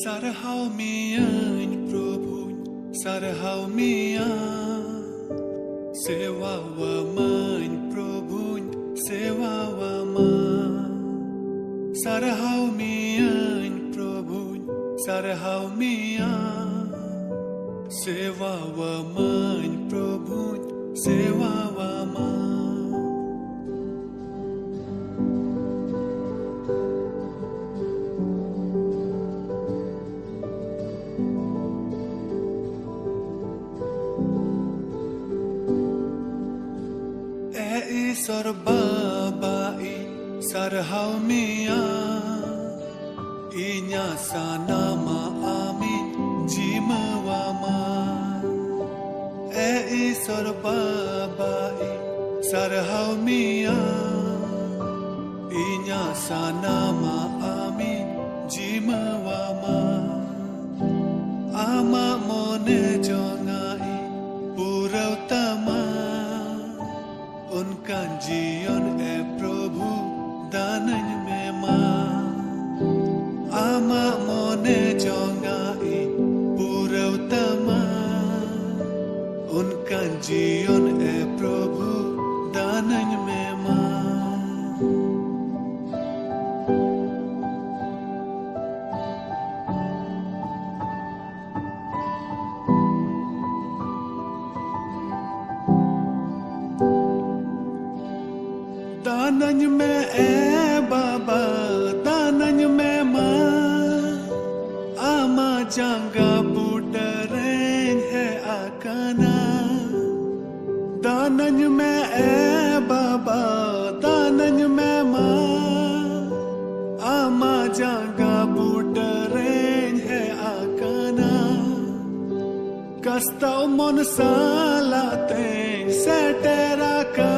Sarhau mian Prabhu, sarhau mian Sewa wa man Prabhu, sewa wa man Sarhau mian Prabhu, sarhau mian Sewa wa man Prabhu, sewa wa man Sarbabai sarhau mian Inya sanama amin jimawama Sarbabai sarhau mian Inya sanama amin jimawama Ama mone jongai purau tama उनका जीवन है प्रभु दानन में मां आमा मोने जोंगाई पुरौतमा उनका जीवन है प्रभु दानन में मां दानन में बाबा दानन में मां आमा जांगा बुडरें है आकाना दानन में बाबा दानन में मां आमा जांगा बुडरें है आकाना कस्ता मन सालाते सेटेरा का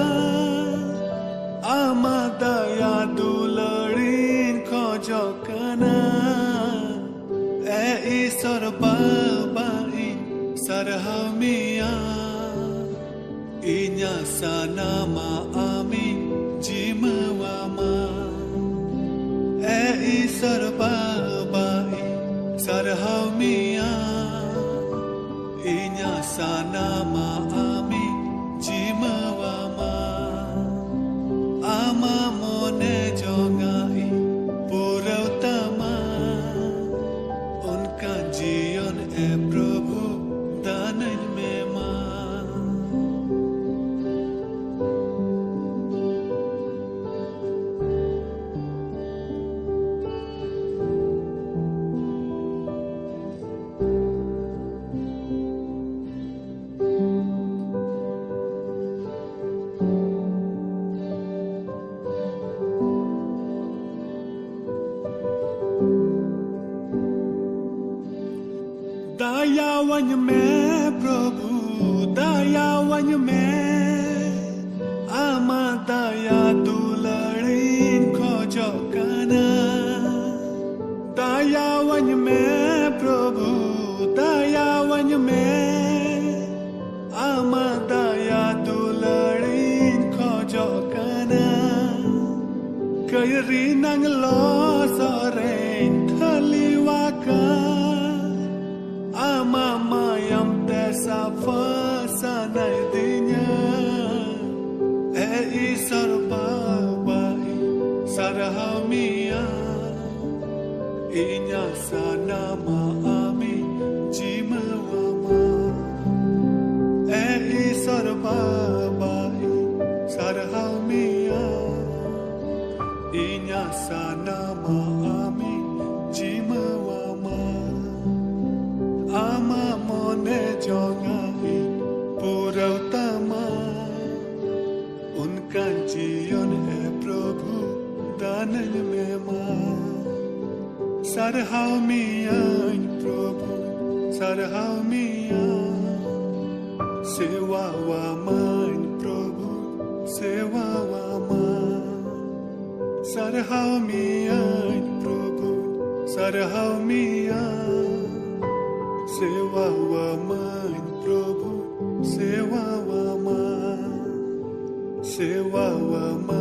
Ama daya dularin khojokana sarbabai sarhau mian Inya sanama amin jimawama sarbabai sarhau mian Inya sanama amin jimawama Ama mone jongai purautama Unka जीवन है प्रभु दानन में मां दयावन में प्रभु दयावन में आमा दया दुलड़ीन खोजोकना दयावन में प्रभु दयावन में आमा दया दुलड़ीन खोजोकना कैरी नंग लो Soren थलीवाका Ama mayam desa fasanai dinya sarbabai sarhau mian Inya sanama amin jimawama sarbabai sarhau mian Inya sanama amin jimawama Ama mone jongai purautama Unka जीवन है प्रभु दानन में मां sarhau mian प्रभु sarhau mian Sewa wa man प्रभु sewa wa man sarhau mian प्रभु sarhau mian Sewa wa man Prabhu, sewa wa man, sewa wa man.